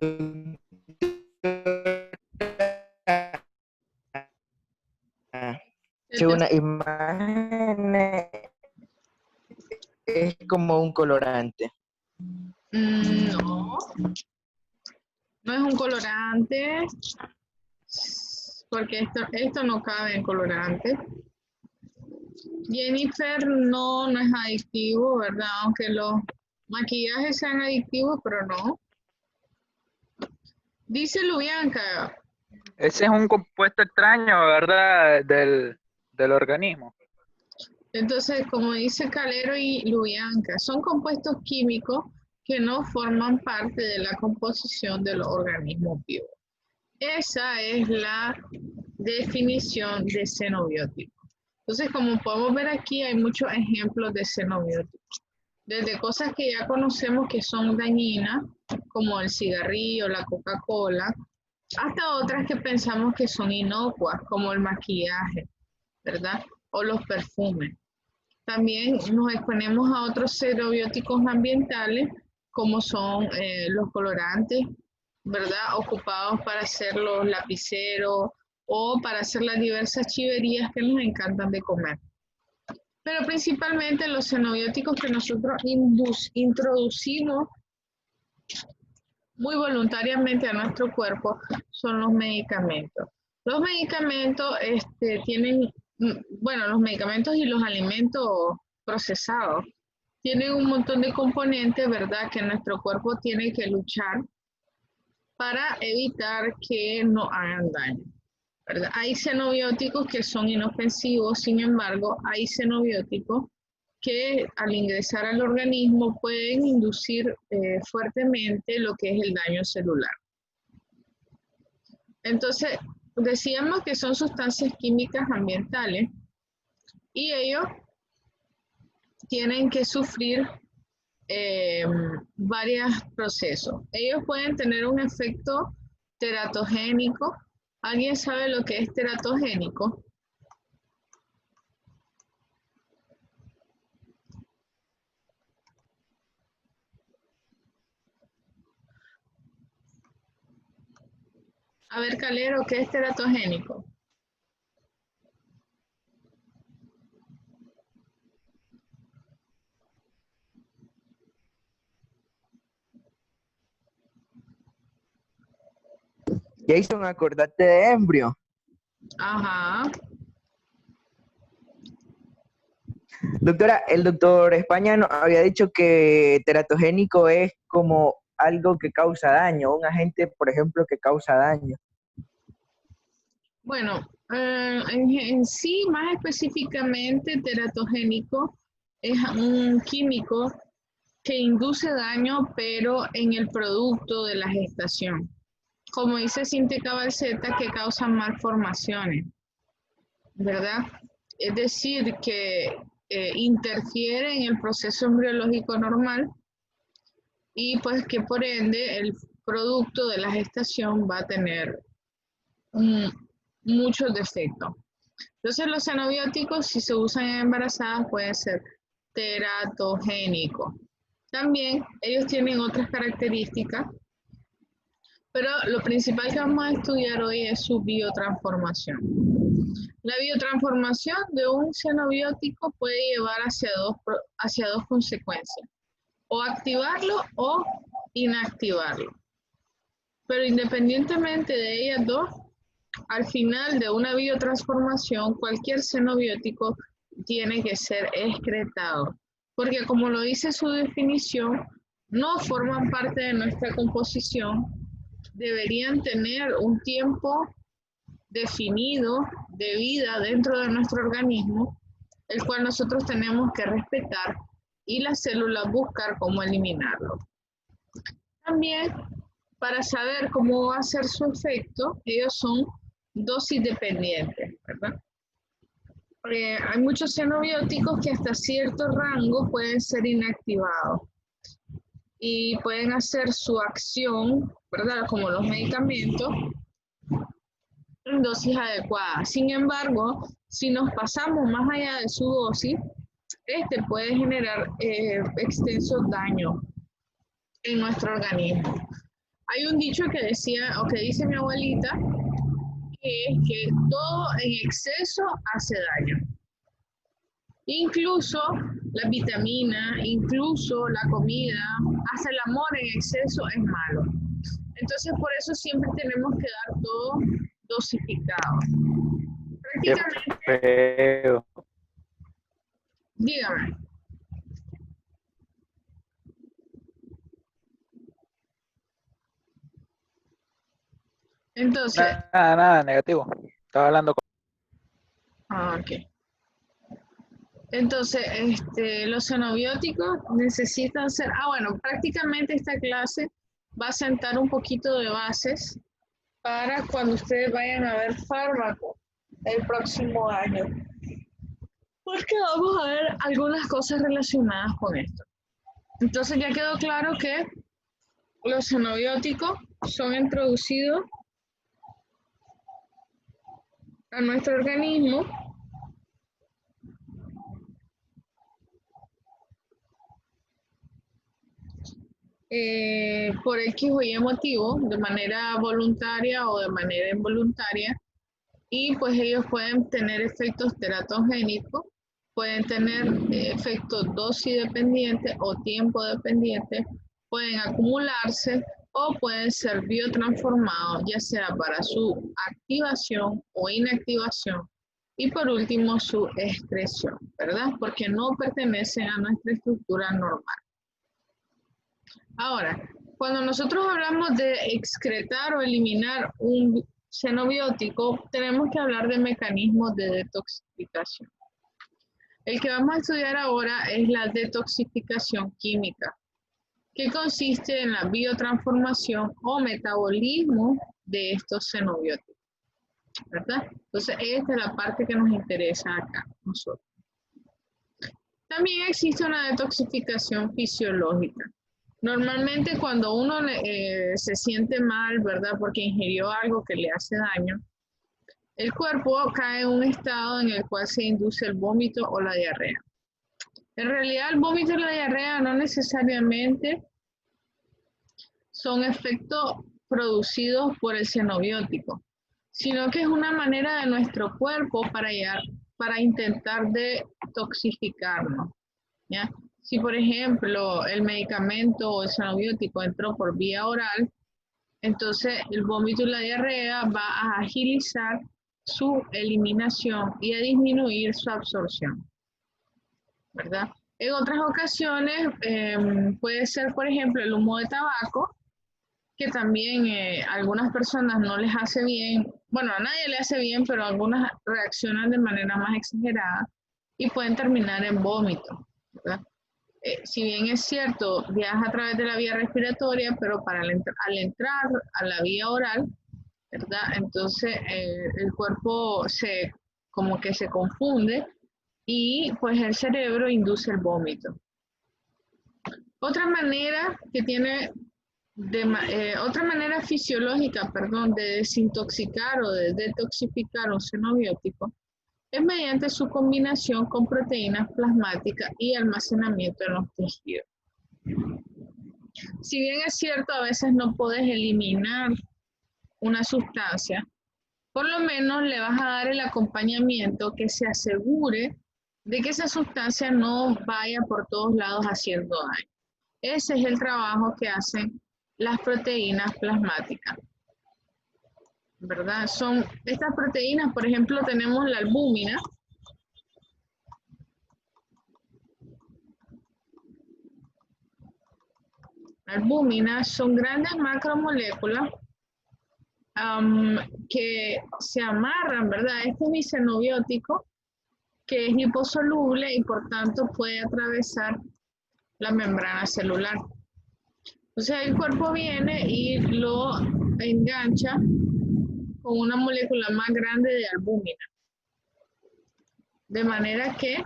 que una imagen es como un colorante. No, no es un colorante, porque esto no cabe en colorante. Jennifer no es adictivo, ¿verdad? Aunque los maquillajes sean adictivos, pero no. Dice Lubianca. Ese es un compuesto extraño, ¿verdad? Del organismo. Entonces, como dice Calero y Lubianca, son compuestos químicos que no forman parte de la composición de los organismos vivos. Esa es la definición de xenobiótico. Entonces, como podemos ver aquí, hay muchos ejemplos de xenobióticos. Desde cosas que ya conocemos que son dañinas, como el cigarrillo, la Coca-Cola, hasta otras que pensamos que son inocuas, como el maquillaje, ¿verdad? O los perfumes. También nos exponemos a otros xenobióticos ambientales, como son los colorantes, ¿verdad? Ocupados para hacer los lapiceros o para hacer las diversas chiverías que nos encantan de comer. Pero principalmente los xenobióticos que nosotros introducimos muy voluntariamente a nuestro cuerpo son los medicamentos. Los medicamentos tienen, bueno, los medicamentos y los alimentos procesados tienen un montón de componentes, ¿verdad?, que nuestro cuerpo tiene que luchar para evitar que nos hagan daño, ¿verdad? Hay xenobióticos que son inofensivos, sin embargo, hay xenobióticos que al ingresar al organismo pueden inducir fuertemente lo que es el daño celular. Entonces, decíamos que son sustancias químicas ambientales y ellos tienen que sufrir varios procesos. Ellos pueden tener un efecto teratogénico. ¿Alguien sabe lo que es teratogénico? A ver, Calero, ¿qué es teratogénico? Jason, acordate de Embrio. Ajá. Doctora, el doctor España nos había dicho que teratogénico es como algo que causa daño, un agente, por ejemplo, que causa daño. Bueno, en sí, más específicamente, teratogénico es un químico que induce daño, pero en el producto de la gestación. Como dice Cintia Balseta, que causan malformaciones, ¿verdad? Es decir, que interfiere en el proceso embriológico normal y pues que por ende el producto de la gestación va a tener muchos defectos. Entonces los xenobióticos, si se usan en embarazadas, pueden ser teratogénicos. También ellos tienen otras características, pero lo principal que vamos a estudiar hoy es su biotransformación. La biotransformación de un xenobiótico puede llevar hacia dos consecuencias, o activarlo o inactivarlo. Pero independientemente de ellas dos, al final de una biotransformación, cualquier xenobiótico tiene que ser excretado, porque como lo dice su definición, no forman parte de nuestra composición, deberían tener un tiempo definido de vida dentro de nuestro organismo, el cual nosotros tenemos que respetar y las células buscar cómo eliminarlo. También, para saber cómo va a ser su efecto, ellos son dosis dependientes, ¿verdad? Hay muchos xenobióticos que hasta cierto rango pueden ser inactivados y pueden hacer su acción, ¿verdad? Como los medicamentos, en dosis adecuadas. Sin embargo, si nos pasamos más allá de su dosis, este puede generar extensos daños en nuestro organismo. Hay un dicho que decía, o que dice mi abuelita, que es que todo en exceso hace daño. Incluso la vitamina, incluso la comida, hasta el amor en exceso es malo. Entonces, por eso siempre tenemos que dar todo dosificado. Qué Prácticamente, feo. dígame. Entonces, Nada, negativo. Estaba hablando con... ok. Entonces, los xenobióticos necesitan ser, bueno, prácticamente esta clase va a sentar un poquito de bases para cuando ustedes vayan a ver fármaco el próximo año. Porque vamos a ver algunas cosas relacionadas con esto. Entonces ya quedó claro que los xenobióticos son introducidos a nuestro organismo por X o Y motivo, de manera voluntaria o de manera involuntaria, y pues ellos pueden tener efectos teratogénicos, pueden tener efectos dosis dependientes o tiempo dependientes, pueden acumularse o pueden ser biotransformados, ya sea para su activación o inactivación, y por último su excreción, ¿verdad? Porque no pertenecen a nuestra estructura normal. Ahora, cuando nosotros hablamos de excretar o eliminar un xenobiótico, tenemos que hablar de mecanismos de detoxificación. El que vamos a estudiar ahora es la detoxificación química, que consiste en la biotransformación o metabolismo de estos xenobióticos, ¿verdad? Entonces, esta es la parte que nos interesa acá, nosotros. También existe una detoxificación fisiológica. Normalmente cuando uno se siente mal, ¿verdad? Porque ingirió algo que le hace daño, el cuerpo cae en un estado en el cual se induce el vómito o la diarrea. En realidad el vómito y la diarrea no necesariamente son efectos producidos por el xenobiótico, sino que es una manera de nuestro cuerpo para intentar detoxificarnos, ¿ya? Si, por ejemplo, el medicamento o el xenobiótico entró por vía oral, entonces el vómito y la diarrea va a agilizar su eliminación y a disminuir su absorción, ¿verdad? En otras ocasiones puede ser, por ejemplo, el humo de tabaco, que también a algunas personas no les hace bien, bueno, a nadie le hace bien, pero algunas reaccionan de manera más exagerada y pueden terminar en vómito, ¿verdad? Si bien es cierto, viaja a través de la vía respiratoria, pero al entrar a la vía oral, ¿verdad? Entonces el cuerpo como que se confunde y pues el cerebro induce el vómito. Otra manera que tiene, otra manera fisiológica, perdón, de desintoxicar o de detoxificar un xenobiótico es mediante su combinación con proteínas plasmáticas y almacenamiento en los tejidos. Si bien es cierto, a veces no puedes eliminar una sustancia, por lo menos le vas a dar el acompañamiento que se asegure de que esa sustancia no vaya por todos lados haciendo daño. Ese es el trabajo que hacen las proteínas plasmáticas, ¿verdad? Son estas proteínas, por ejemplo, tenemos la albúmina. La albúmina son grandes macromoléculas que se amarran, ¿verdad? Este es mi xenobiótico, que es liposoluble y por tanto puede atravesar la membrana celular. Entonces el cuerpo viene y lo engancha con una molécula más grande de albúmina. De manera que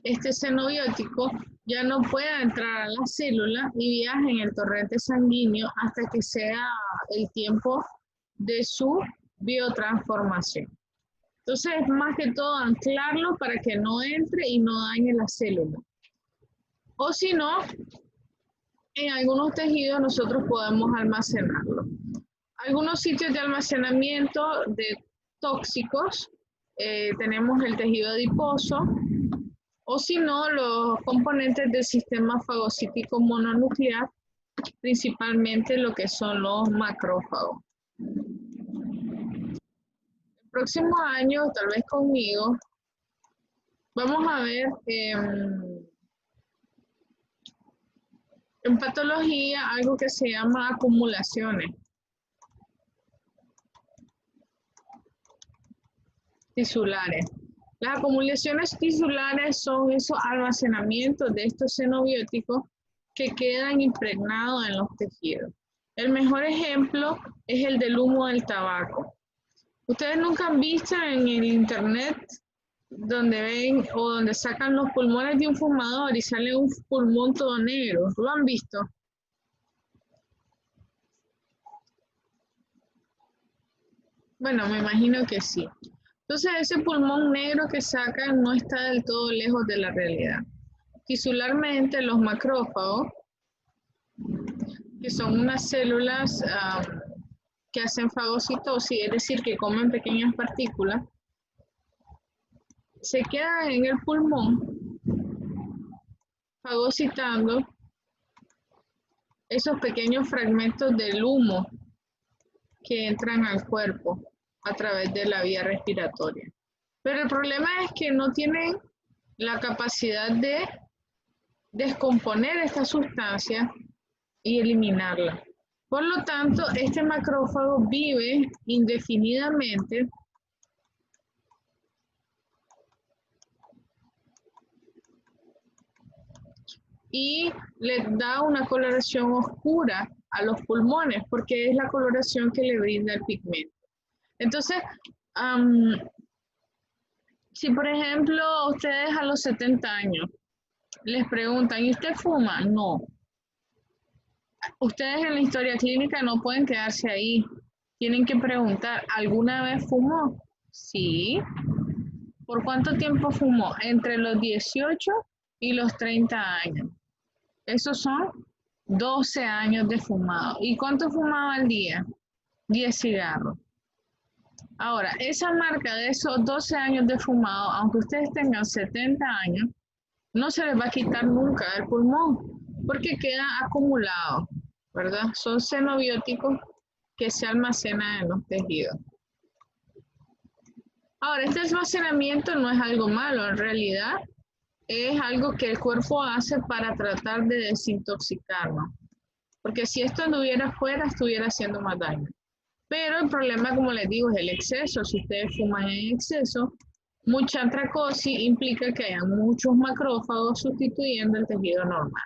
este xenobiótico ya no pueda entrar a la célula y viaje en el torrente sanguíneo hasta que sea el tiempo de su biotransformación. Entonces es más que todo anclarlo para que no entre y no dañe la célula. O si no, en algunos tejidos nosotros podemos almacenarlo. Algunos sitios de almacenamiento de tóxicos, tenemos el tejido adiposo, o si no, los componentes del sistema fagocítico mononuclear, principalmente lo que son los macrófagos. El próximo año, tal vez conmigo, vamos a ver en patología algo que se llama acumulaciones tisulares. Las acumulaciones tisulares son esos almacenamientos de estos xenobióticos que quedan impregnados en los tejidos. El mejor ejemplo es el del humo del tabaco. Ustedes nunca han visto en el internet donde ven o donde sacan los pulmones de un fumador y sale un pulmón todo negro. ¿Lo han visto? Bueno, me imagino que sí. Entonces ese pulmón negro que sacan no está del todo lejos de la realidad. Tisularmente los macrófagos, que son unas células que hacen fagocitosis, es decir, que comen pequeñas partículas, se quedan en el pulmón fagocitando esos pequeños fragmentos del humo que entran al cuerpo a través de la vía respiratoria. Pero el problema es que no tienen la capacidad de descomponer esta sustancia y eliminarla. Por lo tanto, este macrófago vive indefinidamente y le da una coloración oscura a los pulmones porque es la coloración que le brinda el pigmento. Entonces, si por ejemplo ustedes a los 70 años les preguntan, ¿y usted fuma? No. Ustedes en la historia clínica no pueden quedarse ahí. Tienen que preguntar, ¿alguna vez fumó? Sí. ¿Por cuánto tiempo fumó? Entre los 18 y los 30 años. Esos son 12 años de fumado. ¿Y cuánto fumaba al día? 10 cigarros. Ahora, esa marca de esos 12 años de fumado, aunque ustedes tengan 70 años, no se les va a quitar nunca del pulmón, porque queda acumulado, ¿verdad? Son xenobióticos que se almacenan en los tejidos. Ahora, este almacenamiento no es algo malo, en realidad es algo que el cuerpo hace para tratar de desintoxicarnos, porque si esto anduviera afuera, estuviera haciendo más daño. Pero el problema, como les digo, es el exceso. Si ustedes fuman en exceso, mucha antracosis implica que haya muchos macrófagos sustituyendo el tejido normal.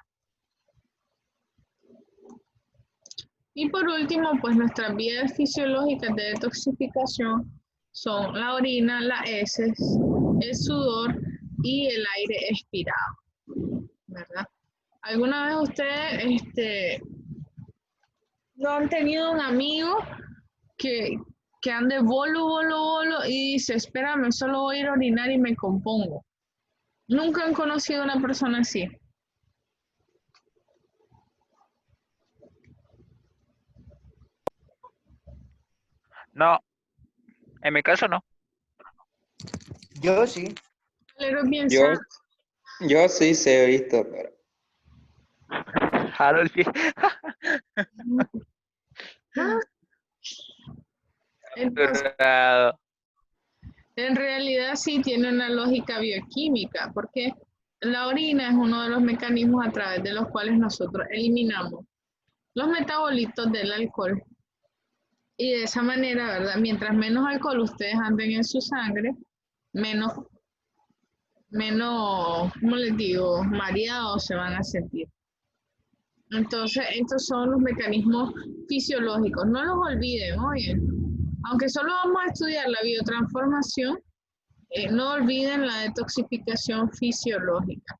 Y por último, pues nuestras vías fisiológicas de detoxificación son la orina, las heces, el sudor y el aire expirado, ¿verdad? ¿Alguna vez ustedes no han tenido un amigo que ande bolo y dice, espérame, solo voy a ir a orinar y me compongo? ¿Nunca han conocido a una persona así? No, en mi caso no. Yo sí. Valero piensa, Yo sí se he visto, pero Harold, ¿ah? Entonces, Dorado. en realidad sí tiene una lógica bioquímica, porque la orina es uno de los mecanismos a través de los cuales nosotros eliminamos los metabolitos del alcohol. Y de esa manera, ¿verdad? Mientras menos alcohol ustedes anden en su sangre, menos, ¿cómo les digo?, mareados se van a sentir. Entonces, estos son los mecanismos fisiológicos. No los olviden, oye. Aunque solo vamos a estudiar la biotransformación, no olviden la detoxificación fisiológica.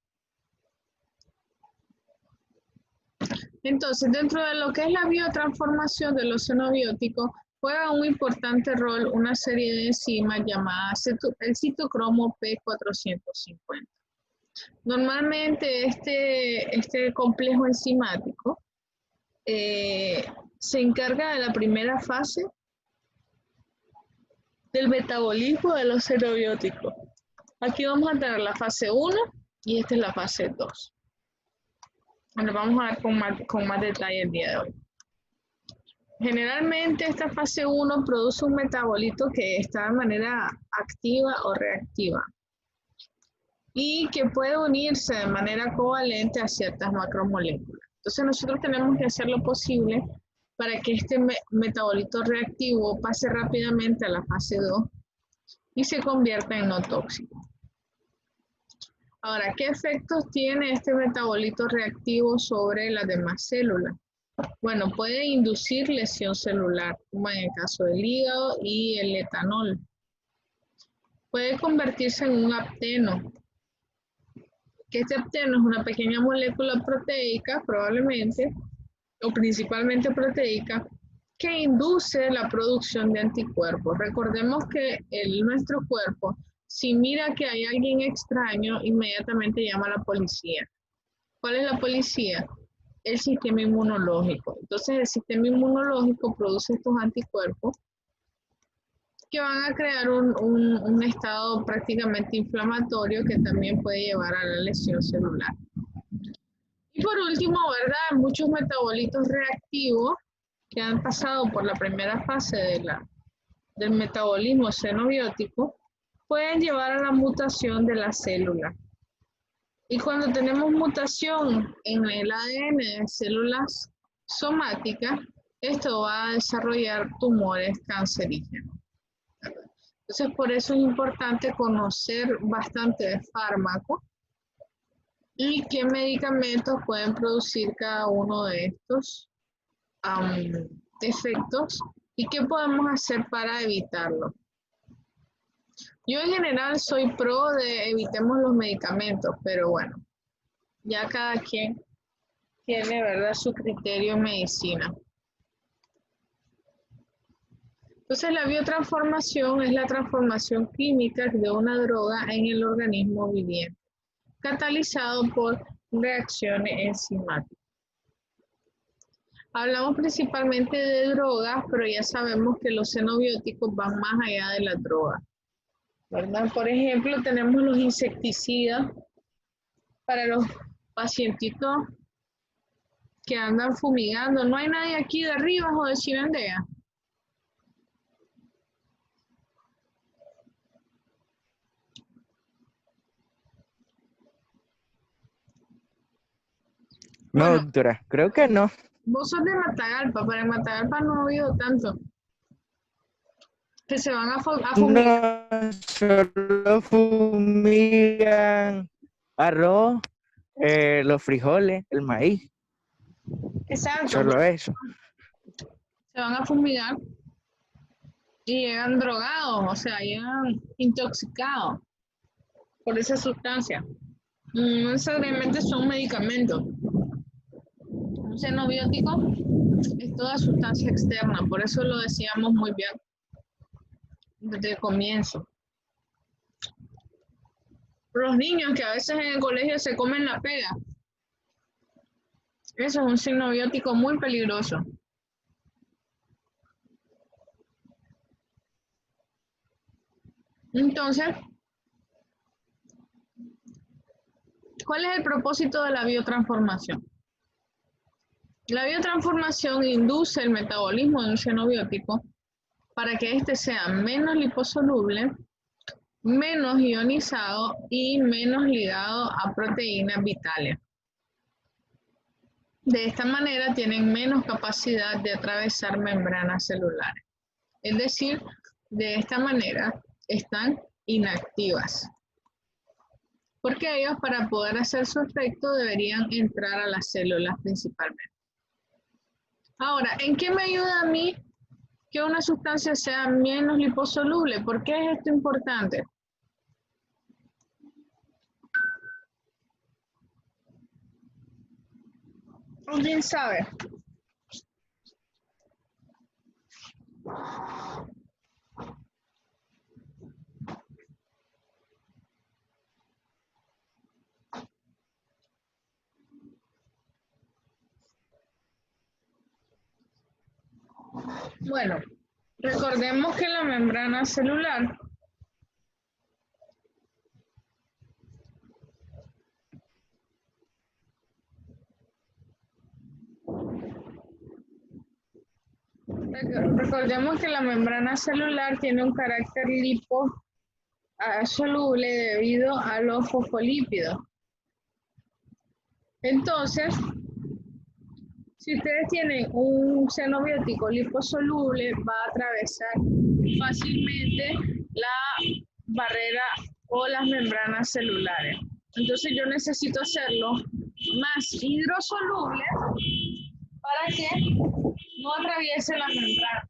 Entonces, dentro de lo que es la biotransformación de los xenobióticos, juega un importante rol una serie de enzimas llamadas el citocromo P450. Normalmente este complejo enzimático se encarga de la primera fase del metabolismo de los xenobióticos. Aquí vamos a tener la fase 1 y esta es la fase 2. Bueno, vamos a ver con más detalle el día de hoy. Generalmente esta fase 1 produce un metabolito que está de manera activa o reactiva y que puede unirse de manera covalente a ciertas macromoléculas. Entonces nosotros tenemos que hacer lo posible para que este metabolito reactivo pase rápidamente a la fase 2 y se convierta en no tóxico. Ahora, ¿qué efectos tiene este metabolito reactivo sobre las demás células? Bueno, puede inducir lesión celular, como en el caso del hígado y el etanol. Puede convertirse en un apteno, que este apteno es una pequeña molécula proteica, probablemente, o principalmente proteica, que induce la producción de anticuerpos. Recordemos que nuestro cuerpo, si mira que hay alguien extraño, inmediatamente llama a la policía. ¿Cuál es la policía? El sistema inmunológico. Entonces el sistema inmunológico produce estos anticuerpos que van a crear un estado prácticamente inflamatorio que también puede llevar a la lesión celular. Y por último, ¿verdad? Muchos metabolitos reactivos que han pasado por la primera fase del metabolismo xenobiótico pueden llevar a la mutación de la célula. Y cuando tenemos mutación en el ADN de células somáticas, esto va a desarrollar tumores cancerígenos. Entonces, por eso es importante conocer bastante de fármacos y qué medicamentos pueden producir cada uno de estos efectos y qué podemos hacer para evitarlo. Yo en general soy pro de evitemos los medicamentos, pero bueno, ya cada quien tiene, ¿verdad?, su criterio en medicina. Entonces la biotransformación es la transformación química de una droga en el organismo viviente, catalizado por reacciones enzimáticas. Hablamos principalmente de drogas, pero ya sabemos que los xenobióticos van más allá de las drogas, ¿verdad? Por ejemplo, tenemos los insecticidas para los pacientitos que andan fumigando. No hay nadie aquí de Rivas o de Chivendea. No, Bueno, doctora, creo que no. vos sos de Matagalpa, pero en Matagalpa no ha habido tanto. Que se van a fumigar. No, solo fumigan arroz, los frijoles, el maíz, Exacto, solo eso. se van a fumigar y llegan drogados, o sea, llegan intoxicados por esa sustancia. No necesariamente son medicamentos. Un xenobiótico es toda sustancia externa, por eso lo decíamos muy bien desde el comienzo. Los niños que a veces en el colegio se comen la pega, eso es un xenobiótico muy peligroso. Entonces, ¿cuál es el propósito de la biotransformación? La biotransformación induce el metabolismo de un xenobiótico para que éste sea menos liposoluble, menos ionizado y menos ligado a proteínas vitales. De esta manera tienen menos capacidad de atravesar membranas celulares. Es decir, de esta manera están inactivas. Porque ellos, para poder hacer su efecto, deberían entrar a las células principalmente. Ahora, ¿en qué me ayuda a mí que una sustancia sea menos liposoluble? ¿Por qué es esto importante? ¿Alguien sabe? Bueno, recordemos que la membrana celular tiene un carácter liposoluble debido a los fosfolípidos. Entonces, si ustedes tienen un xenobiótico liposoluble, va a atravesar fácilmente la barrera o las membranas celulares. Entonces yo necesito hacerlo más hidrosoluble para que no atraviese la membrana.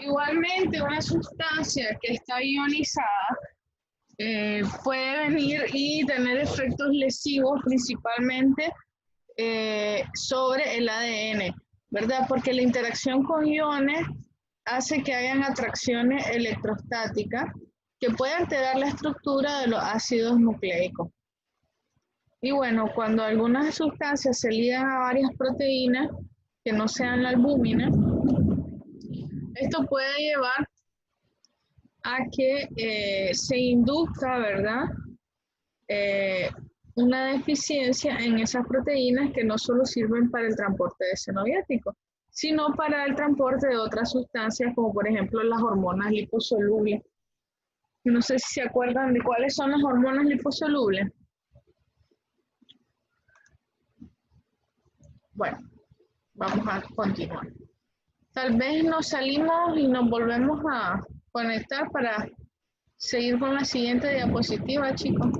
Igualmente, una sustancia que está ionizada puede venir y tener efectos lesivos principalmente sobre el ADN, ¿verdad? Porque la interacción con iones hace que hayan atracciones electrostáticas que pueden alterar la estructura de los ácidos nucleicos. Y bueno, cuando algunas sustancias se ligan a varias proteínas que no sean la albúmina, esto puede llevar a que se induzca, ¿verdad? Una deficiencia en esas proteínas que no solo sirven para el transporte de xenobióticos, sino para el transporte de otras sustancias, como por ejemplo las hormonas liposolubles. No sé si se acuerdan de cuáles son las hormonas liposolubles. Bueno, vamos a continuar. Tal vez nos salimos y nos volvemos a conectar para seguir con la siguiente diapositiva, chicos.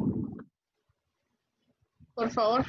Por favor.